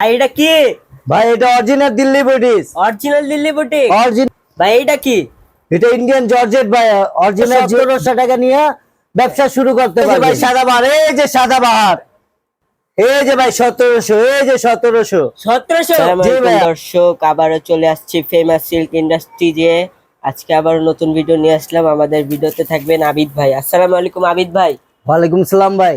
ভাই এটা কি? ভাই এটা original Delhi booties. Original Delhi boutique. Original. ভাই এটা কি? এটা ইন্ডিয়ান জর্জেট ভাই। অরিজিনাল 1700 টাকা নিয়ে ব্যবসা শুরু করতে পারবেন ভাই। সাদাবাহার, এই যে সাদাবাহার, এই যে ভাই 1700, এই যে 1700। 1700। জি ভাই। দর্শক আবারও চলে আসছি ফেমাস সিল্ক ইন্ডাস্ট্রিজে। আজকে আবার নতুন ভিডিও নিয়ে আসলাম। আমাদের ভিডিওতে থাকবেন আবিদ ভাই। আসসালামু আলাইকুম আবিদ ভাই। ওয়ালাইকুম সালাম ভাই।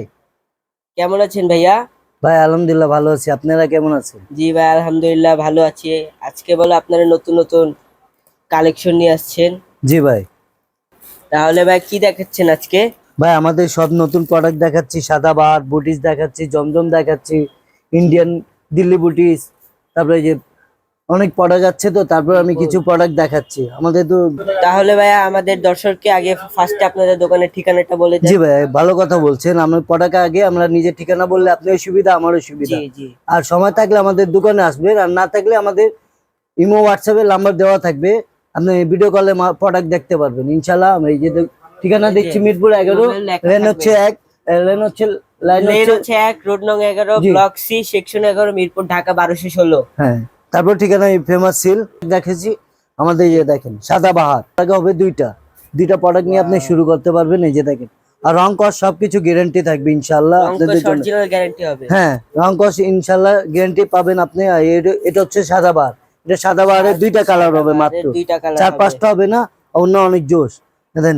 কেমন আছেন ভাইয়া? ভাই আলহামদুলিল্লাহ ভালো আছি, আপনারা কেমন আছেন? জি ভাই আলহামদুলিল্লাহ ভালো আছি। আজকে বলো আপনারা নতুন নতুন কালেকশন নিয়ে আসছেন। জি ভাই। তাহলে ভাই কি দেখাচ্ছেন আজকে? ভাই আমাদের সব নতুন প্রোডাক্ট দেখাচ্ছি, সাদাবাহার বুটিস দেখাচ্ছি, জমজম দেখাচ্ছি, ইন্ডিয়ান দিল্লি বুটিস, তারপরে এই যে অনেক প্রোডাক্ট আছে, তো তারপর আমি কিছু প্রোডাক্ট দেখাচ্ছি আমাদের তো। তাহলে ভাইয়া আমাদের দর্শককে আগে ফার্স্টে আপনাদের দোকানের ঠিকানাটা বলে দেন। জি ভাই, ভালো কথা বলছেন। আমার প্রোডাক্ট আগে আমরা নিজের ঠিকানা বললে আপনার সুবিধা, আমারও সুবিধা। জি জি। আর সময় থাকলে আমাদের দোকানে আসবেন, আর না থাকলে আমাদের ইমো হোয়াটসঅ্যাপে নাম্বার দেওয়া থাকবে, আপনি ভিডিও কলে প্রোডাক্ট দেখতে পারবেন ইনশাল্লাহ। আমরা এই যে ঠিকানা দেখছি মিরপুর 11, লেন হচ্ছে 1, লেন হচ্ছে লাইন হচ্ছে 1 রোড নং 11 block C section 11 Mirpur Dhaka 1216। হ্যাঁ। তারপর ঠিকানা ফেমাস সিল দেখেছি আমাদের। এই যে দেখেন সাদাবাহার আগে হবে দুইটা প্রোডাক্ট নিয়ে আপনি শুরু করতে পারবেন। এই যে দেখেন, আর রং কস সবকিছু গ্যারান্টি থাকবে ইনশাআল্লাহ আপনাদের জন্য। অরিজিনাল গ্যারান্টি হবে। হ্যাঁ, রং কস ইনশাআল্লাহ গ্যারান্টি পাবেন আপনি। আর এটা হচ্ছে সাদাবাহার। এটা সাদাবাহারের দুইটা কালার হবে মাত্র, দুইটা কালার 4-5টা হবে না। অন্য অনেক জোশ। দেখেন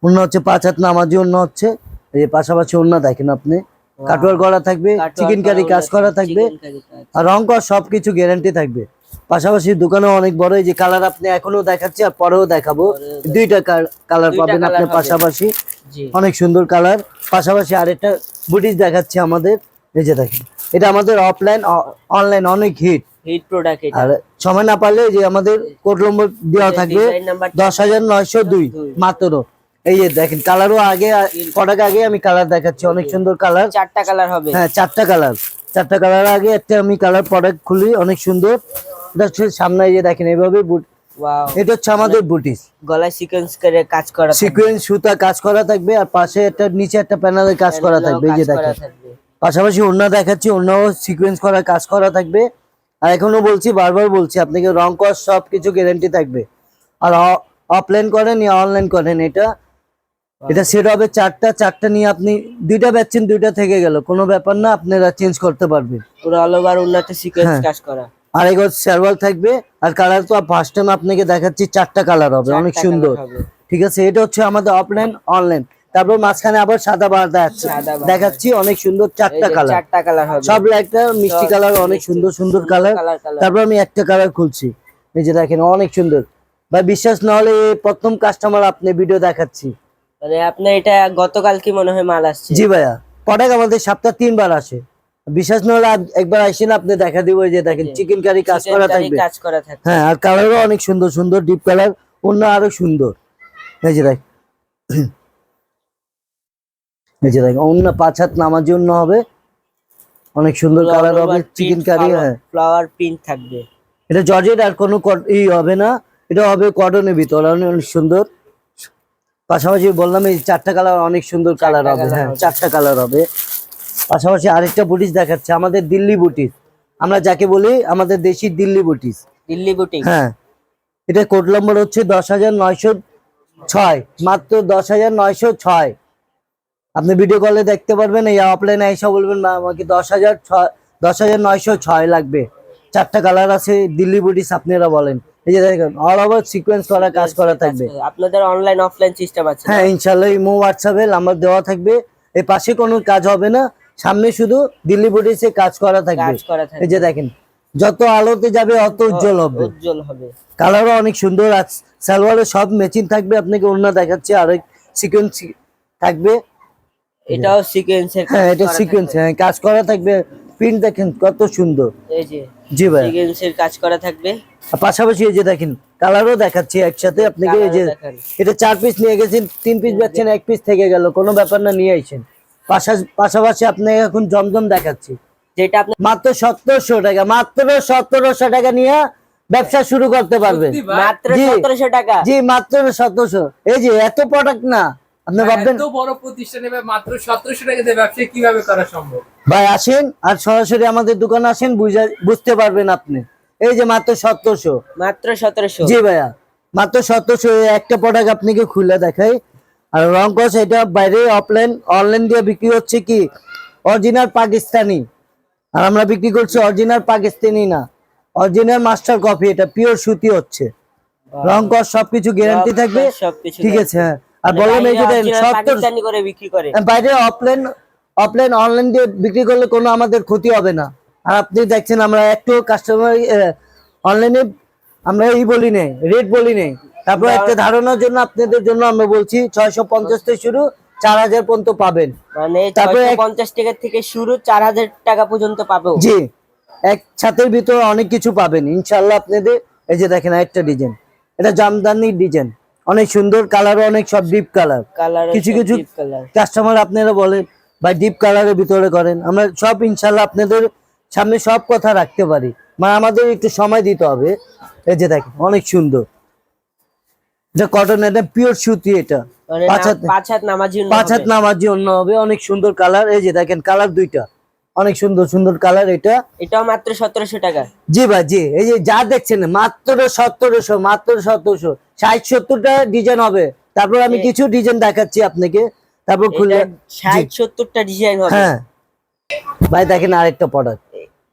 অন্য হচ্ছে 5 হাত নামাজি, অন্য হচ্ছে এই যে পাশাপাশি অন্য দেখেন আপনি, কাটওয়ার করা থাকবে, চিকেন কারি কাজ করা থাকবে, আর রং কর সবকিছু গ্যারান্টি থাকবে। পাশাপাশি দোকানে অনেক বড়। এই যে কালার আপনি এখনো দেখাচ্ছি আর পরেও দেখাবো, দুইটা কালার পাবেন আপনি পাশাপাশি। অনেক সুন্দর কালার। পাশাপাশি আরেকটা বুটিস দেখাচ্ছি আমাদের। এই যে দেখেন, এটা আমাদের অফলাইন অনলাইন অনেক হিট প্রোডাক্ট। আর সময় না পারলে যে আমাদের কোড নম্বর দেওয়া থাকবে 10,902 মাত্র। এই যে দেখেন কালারও আগে প্রোডাক্ট আগে আমি কালার দেখাচ্ছি, অনেক সুন্দর কালার। 4টা কালার হবে। হ্যাঁ, 4টা কালার আগে একটা আমি কালার প্রোডাক্ট খুলি, অনেক সুন্দর। এটা হচ্ছে সামনে, এই যে দেখেন এইভাবে ওয়াও। এটা হচ্ছে আমাদের বুটিস। গলায় সিকোয়েন্স করে কাজ করা, সিকোয়েন্স সুতা কাজ করা থাকবে, আর পাশে একটা নিচে একটা প্যানেলের কাজ করা থাকবে। এই যে দেখেন পাশাপাশি ওড়না দেখাচ্ছি, ওড়নাও সিকোয়েন্স করা কাজ করা থাকবে। আর এখনো বলছি, বারবার বলছি, আপনাকে রং কস সবকিছু গ্যারান্টি থাকবে। আর অফলাইন করেন ইয়া অনলাইন করেন, এটা সেট হবে 4টা নিয়ে আপনি 2টা বেচছেন, 2টা থেকে গেল, কোনো ব্যাপার না, আপনারা চেঞ্জ করতে পারবেন। পুরো অল ওভার ওন্নাতে সিকোয়েন্স কাজ করা। আর এগো সার্ভাল থাকবে। আর কালার তো ফার্স্ট টাইম আপনাকে দেখাচ্ছি, 4টা কালার হবে, অনেক সুন্দর। ঠিক আছে, এটা হচ্ছে আমাদের অফলাইন অনলাইন। তারপর মাঝখানে আবার সাদাবাহার দেখাচ্ছি, অনেক সুন্দর 4টা কালার হবে, সব একটা মিষ্টি কালার, অনেক সুন্দর সুন্দর কালার। তারপর আমি একটা কালার খুলছি, এই যে দেখেন অনেক সুন্দর। ভাই বিশ্বাস না হলে প্রথম কাস্টমার আপনি ভিডিও দেখাচ্ছি। মানে আপনার এটা গতকাল কি মনে হয় মাল আসছে? জি ভাইয়া, প্রোডাক্ট আমাদের সপ্তাহে 3 বার আসে। বিশ্বাস না হলে একবার আসেন, আপনি দেখা দিব। যে দেখেন চিকেন কারি কাজ করা থাকবে। হ্যাঁ, আর কালারও অনেক সুন্দর সুন্দর, ডিপ কালার, অন্য আরো সুন্দর। এই যে দেখ, এই যে দেখ অন্য 5 হাত নামার জন্য হবে, অনেক সুন্দর কালার হবে, চিকেন কারি। হ্যাঁ, ফ্লাওয়ার প্রিন্ট থাকবে। এটা জর্জেট আর কোনো হবে না, এটা হবে কটনের ভিতর, অনেক সুন্দর। পাশাপাশি বললাম এই 4টা কালার অনেক সুন্দর কালার হবে। হ্যাঁ, 4টা কালার হবে। পাশাপাশি আরেকটা বুটিস দেখাচ্ছে, আমাদের দিল্লি বুটিস, আমরা যাকে বলি আমাদের দেশি দিল্লি বুটিস। দিল্লি বুটিক। হ্যাঁ, এটা কোড নম্বর হচ্ছে 10,906, মাত্র 10,906। আপনি ভিডিও কলে দেখতে পারবেন, এই অফলাইনে এসে বলবেন আমাকে 10,906 লাগবে। 4টা কালার আছে দিল্লি বুটিস, আপনারা বলেন। এই যে দেখেন অল ওভার সিকোয়েন্স করা কাজ করা থাকবে। আপনাদের অনলাইন অফলাইন সিস্টেম আছে? হ্যাঁ ইনশাআল্লাহ, ইমো হোয়াটসঅ্যাপে নাম্বার দেওয়া থাকবে। এই পাশে কোনো কাজ হবে না, সামনে শুধু দিল্লি বুটিসে কাজ করা থাকবে। এই যে দেখেন যত আলোতে যাবে অত উজ্জ্বল হবে। কালারও অনেক সুন্দর। আর সালোয়ারে সব ম্যাচিং থাকবে। আপনাকে ওড়না দেখাচ্ছি, আর সিকোয়েন্স থাকবে। এটাও সিকোয়েন্সের। হ্যাঁ, এটা সিকোয়েন্স কাজ করা থাকবে। প্রিন্ট দেখেন কত সুন্দর। এই যে জি ভাই, সিকোয়েন্সের কাজ করা থাকবে। পাশাপাশি এই যে দেখেন কালারও দেখাচ্ছি একসাথে আপনাকে। এই যে এটা 4 পিস নিয়ে গেছেন, 3 পিস বেচছেন, 1 পিস থেকে গেল, কোনো ব্যাপার না, নিয়ে আইছেন। পাশাপাশি আপনাকে এখন জমজম দেখাচ্ছি, যেটা আপনি মাত্র 1700 টাকা, মাত্র 1700 টাকা নিয়ে ব্যবসা শুরু করতে পারবেন। মাত্র 1700 টাকা? জি, মাত্র 1700। এই যে এত প্রোডাক্ট না, আপনি ভাববেন এত বড় প্রতিষ্ঠানে ভাই মাত্র 1700 টাকা দিয়ে ব্যবসা কিভাবে করা সম্ভব? ভাই আসেন আর সরাসরি আমাদের দোকানে আসেন, বুঝতে পারবেন আপনি। এই যে মাত্র 1700। মাত্র 1700। জি ভাইয়া, মাত্র 1700। একটা প্রোডাক্ট আপনাকে খুলে দেখাই। আর রং কস এটা বাইরে অফলাইন অনলাইন দিয়ে বিক্রি হচ্ছে কি অরিজিনাল পাকিস্তানি, আর আমরা বিক্রি করছি অরিজিনাল পাকিস্তানি না, অরিজিনাল মাস্টার কপি। এটা পিওর সুতি হচ্ছে, রং কস সবকিছু গ্যারান্টি থাকবে। সবকিছু ঠিক আছে, হ্যাঁ। আর বললাম এই যে দেখেন 70 পাকিস্তানি করে বিক্রি করে। বাইরে অফলাইন অনলাইন দিয়ে বিক্রি করলে কোনো আমাদের ক্ষতি হবে না। আর আপনি দেখছেন আমরা একটু কাস্টমার অনলাইনে আমরা বলি নেই, রেট বলি নেই। তারপর একটা ধারণার জন্য আপনাদের জন্য আমরা বলছি 650 থেকে শুরু 4000 পর্যন্ত পাবেন। মানে তারপরে 650 টাকা থেকে শুরু 4000 টাকা পর্যন্ত পাবো। জি, এক ছাতের ভিতরে অনেক কিছু পাবেন ইনশাআল্লাহ আপনাদের। এই যে দেখেন একটা ডিজাইন, এটা জামদানি ডিজাইন, অনেক সুন্দর কালার, অনেক সব ডিপ কালার। কিছু কিছু কাস্টমার আপনারা বলেন ভাই ডিপ কালারের ভিতরে করেন, আমরা সব ইনশাআল্লাহ আপনাদের সামনে সব কথা রাখতে পারি, মানে আমাদের একটু সময় দিতে হবে। এই যে দেখেন অনেক সুন্দর, এটা কটন, এটা পিওর সুতি। এটা মানে পাঁচ হাত নামাজি অন্য হবে, অনেক সুন্দর কালার। এই যে দেখেন কালার দুইটা, অনেক সুন্দর সুন্দর কালার। এটাও মাত্র 1700 টাকা। জি ভাই জি, এই যে যা দেখছেন মাত্র 1700, মাত্র 1700। 60-70টা ডিজাইন হবে। তারপর আমি কিছু ডিজাইন দেখাচ্ছি আপনাকে, তারপর খুলে 60-70টা ডিজাইন হবে। হ্যাঁ ভাই দেখেন আরেকটা প্রোডাক্ট,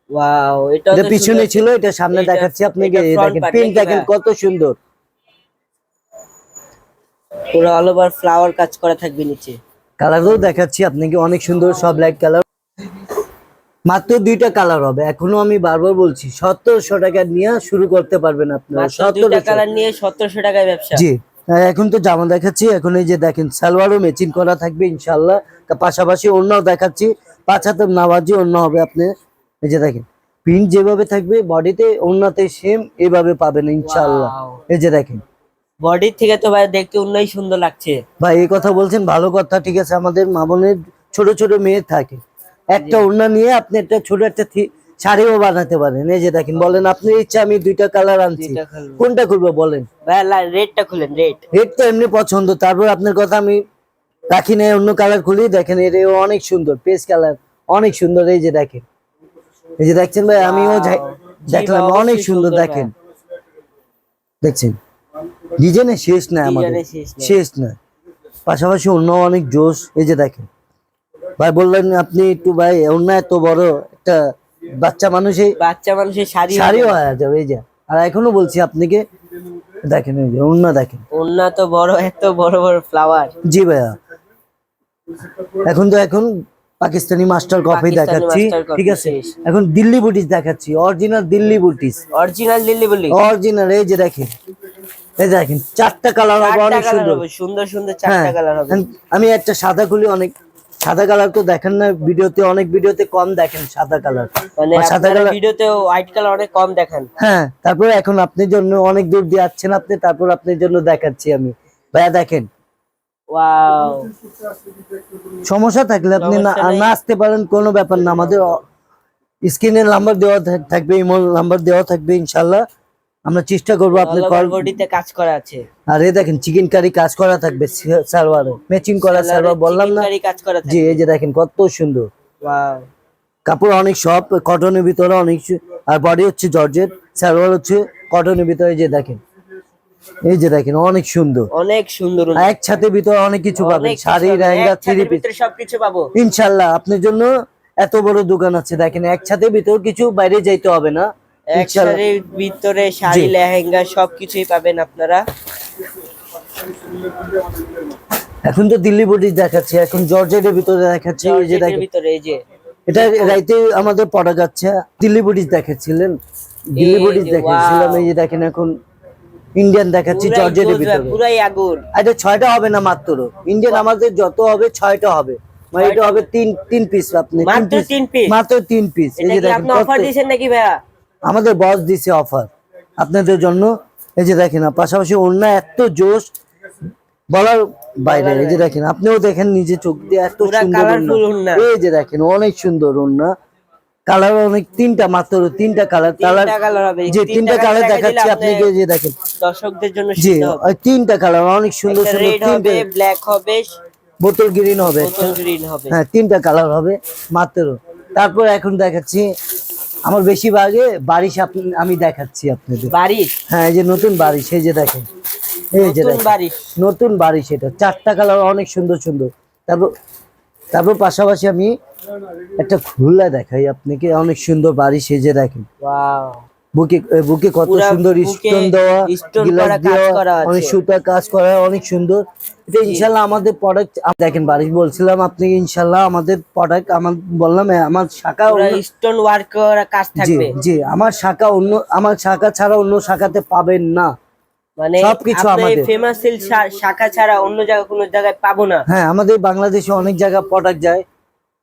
ওয়াও, এটা পিছনে ছিল, এটা সামনে দেখাচ্ছি আপনাকে। দেখেন প্রিন্ট দেখেন কত সুন্দর, পুরো অল ওভার ফ্লাওয়ার কাজ করা থাকবে নিচে। কালারও দেখাচ্ছি আপনাকে, অনেক সুন্দর সব লাইট কালার। মাত্র 2টা কালার হবে, এখনো আমি বারবার বলছি 1700 টাকা নিয়ে শুরু করতে পারবেন আপনারা। 2টা কালার নিয়ে 1700 টাকায় ব্যবসা। জি, এখন তো জামা দেখাচ্ছি, এখন এই যে দেখেন সালোয়ারও ম্যাচিং করা থাকবে ইনশাআল্লাহ। তার পাশাপাশি ওড়নাও দেখাচ্ছি, 5 হাতের নামাজি ওড়না হবে। আপনি এই যে দেখেন প্রিন্ট যেভাবে থাকবে বডিতে, ওড়নাতে সেম এভাবে পাবেন ইনশাআল্লাহ। এই যে দেখেন বডি থেকে তো ভাই দেখতে অন্যই সুন্দর লাগছে। ভাই এই কথা বলছেন ভালো কথা, ঠিক আছে। আমাদের মা বোনের ছোট ছোট মেয়ে থাকে, একটা ওড়না নিয়ে আপনি একটা ছোট একটা শাড়িও বানাতে পারেন। এই যে দেখেন, বলেন আপনি ইচ্ছা আমি 2টা কালার আনছি, কোনটা খুলবো বলেন? ভাই রেডটা খুলেন। রেড তো এমনি পছন্দ, তারপর আপনার কথা আমি রাখি না, অন্য কালার খুলি। দেখেন এটা অনেক সুন্দর পেস্ট কালার, অনেক সুন্দর। এই যে দেখেন, এই যে দেখছেন ভাই, আমিও দেখলাম অনেক সুন্দর। দেখেন দেখছেন ডিজাইনের শেষ না, আমাদের শেষ না। পাশাপাশি অন্য অনেক জোশ। এই যে দেখেন ভাই, বললেন আপনি একটু ভাই অন্য এত বড় একটা বাচ্চা মানুষের শাড়িও হয়ে যাবে। এই যে, আর এখনো বলছি আপনাকে দেখেন এই যে অন্য দেখেন, অন্য তো বড়, এত বড় বড় ফ্লাওয়ার। জি ভাইয়া, এখন পাকিস্তানি মাস্টার কপি দেখাচ্ছি, ঠিক আছে। এখন দিল্লি বুটিস দেখাচ্ছি, অরিজিনাল দিল্লি বুটিস। অরিজিনাল এই যে দেখেন, এই দেখেন 4টা কালার হবে, অনেক সুন্দর সুন্দর 4টা কালার হবে। আমি একটা সাদা খুলি, অনেক সাদা কালার তো দেখেন না ভিডিওতে, অনেক ভিডিওতে কম দেখেন সাদা কালার, মানে সাদা কালার ভিডিওতে হোয়াইট কালার অনেক কম দেখান। হ্যাঁ, তারপর এখন আপনার জন্য অনেক দূর দিয়ে যাচ্ছেন আপনি, তারপর আপনার জন্য দেখাচ্ছি আমি। ভাইয়া দেখেন, ওয়াও, সমস্যা থাকলে আপনি না আসতে পারেন, কোনো ব্যাপার না। আমাদের স্ক্রিনের নাম্বার দেওয়া থাকবে, ইমেল নাম্বার দেওয়া থাকবে ইনশাআল্লাহ। আমরা চেষ্টা করবো আপনার বডিতে কাজ করা আছে। আর এই দেখেন চিকেন কারি কাজ করা থাকবে, সালোয়ারে ম্যাচিং করা সালোয়ার, বললাম না? জি, এই যে দেখেন কত সুন্দর। ওয়াও, কাপড় অনেক সব কটনের ভিতরে অনেক, আর বডি হচ্ছে জর্জেট, সালোয়ার হচ্ছে কটনের ভিতরে। এই যে দেখেন, এই যে দেখেন অনেক সুন্দর, অনেক সুন্দর। একসাথে ভিতরে অনেক কিছু পাবেন, শাড়ি, লেহেঙ্গা, থ্রি পিস, সবকিছু পাবো ইনশাআল্লাহ। আপনার জন্য এত বড় দোকান আছে, দেখেন একসাথে ভিতর কিছু বাইরে যাইতে হবে না, একসাথে ভিতরে শাড়ি, লেহেঙ্গা সবকিছুই পাবেন আপনারা। এখন তো দিল্লি বুটিস দেখাচ্ছি, এখন জর্জেটের ভিতরে দেখাচ্ছি। এই যে দেখেন এটা রাইতে আমাদের পড়া যাচ্ছে, দিল্লি বুটিস দেখাচ্ছিলেন, দিল্লি বুটিস দেখাচ্ছিলাম। এই যে দেখেন এখন ইন্ডিয়ান দেখাচ্ছি জর্জেটের ভিতরে, পুরাই আগুন। এটা 6টা হবে না, মাত্র ইন্ডিয়ান আমাদের যত হবে 6টা হবে, মানে এটা হবে 3 পিস। আপনি মাত্র 3 পিস। এই যে দেখেন অফার দিবেন নাকি ভাইয়া? আমাদের বস দিছে অফার আপনাদের জন্য। এই যে দেখেন, পাশাপাশি ওড়না এত জোশ বলার বাইরে। এই যে দেখেন, আপনিও দেখেন নিজে চোখ দিয়ে, এত সুন্দর ওড়না। এই যে দেখেন অনেক সুন্দর ওড়না, কালার অনেক, তিনটা মাত্র, তিনটা কালার। তিনটা কালার হবে, জি, তিনটা কালার দেখাচ্ছি আপনাকে, যে দেখেন দর্শকদের জন্য জি, সুবিধা হবে। ওই তিনটা কালার অনেক সুন্দর সুন্দর, রেড হবে, ব্ল্যাক হবে, বোতল গ্রিন হবে, বোতল গ্রিন হবে। হ্যাঁ তিনটা কালার হবে মাত্র। তারপর এখন দেখাচ্ছি আমার বেশিরভাগে বারিশ, আমি দেখাচ্ছি আপনাদের। বারিশ, হ্যাঁ এই যে নতুন বারিশ, এই যে দেখেন, এই যে নতুন দেখেন বারিশ, নতুন বারিশ, এটা চারটা কালার অনেক সুন্দর সুন্দর। তারপর তারপর পাশাপাশি আমি একটা খুলা দেখাই আপনাকে, অনেক সুন্দর বারিশ, এই যে দেখেন ওয়াও, বুকে, বুকে কত পুরা সুন্দর বুকে স্টোন দেওয়া, স্টোন গিলাস করা কাজ দেওয়া, করা আছে। অনেক সুতা কাজ করা, অনেক সুন্দর। এটা ইনশাল্লাহ আমাদের প্রোডাক্ট। দেখেন বারিশ বলছিলাম আপনাকে, ইনশাল্লাহ আমাদের প্রোডাক্ট, আমার বললাম আমার শাখা পুরা স্টোন ওয়ার্ক করা কাজ জি থাকবে। জি, আমার শাখা অন্য, আমার শাখা ছাড়া অন্য শাখাতে পাবেন না, মানে সবকিছু আপনি আমাদের। ফেমাস সিল্ক শাখা ছাড়া অন্য জায়গা কোনো জায়গায় পাবো না। হ্যাঁ আমাদের বাংলাদেশে অনেক জায়গা প্রোডাক্ট যায়।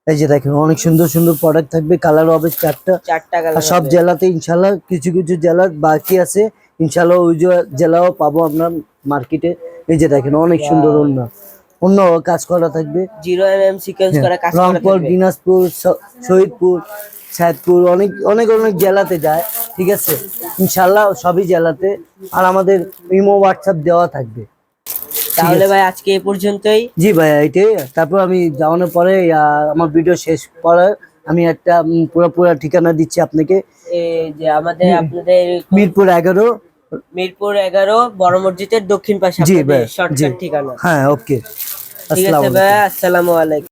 এই যে দেখেন অনেক সুন্দর সুন্দর প্রোডাক্ট থাকবে, কালার হবে চারটা। চারটা আর কালার সব জেলাতে ইনশাল্লাহ, কিছু কিছু জেলা বাকি আছে, ইনশাল্লাহ ওই জেলাও পাবো আমরা মার্কেটে। এই যে দেখেন অনেক সুন্দর অন্য অন্য কাজ করা থাকবে। 0 mm সিকোয়েন্স করা কাজ করা রংপুর, থাকবে। দিনাজপুর, শহীদপুর, সাইদপুর, অনেক অনেক অনেক জেলাতে যায়, ঠিক আছে ইনশাল্লাহ সবই জেলাতে। আর আমাদের ইমো হোয়াটসঅ্যাপ দেওয়া থাকবে। তাহলে ভাই আজকে এই পর্যন্তই। জি ভাইয়া এটাই। তারপর আমি যাওয়ানোর পরে আমার ভিডিও শেষ পরে আমি একটা পুরো ঠিকানা দিচ্ছি আপনাকে। এই যে আমাদের আপনাদের মিরপুর 11। মিরপুর 11 বড় মসজিদের দক্ষিণ পাশে জি আপনাদের ভাই, জি শর্টকাট ঠিকানা। হ্যাঁ, ওকে। ঠিক আছে ভাই, আসসালামু আলাইকুম।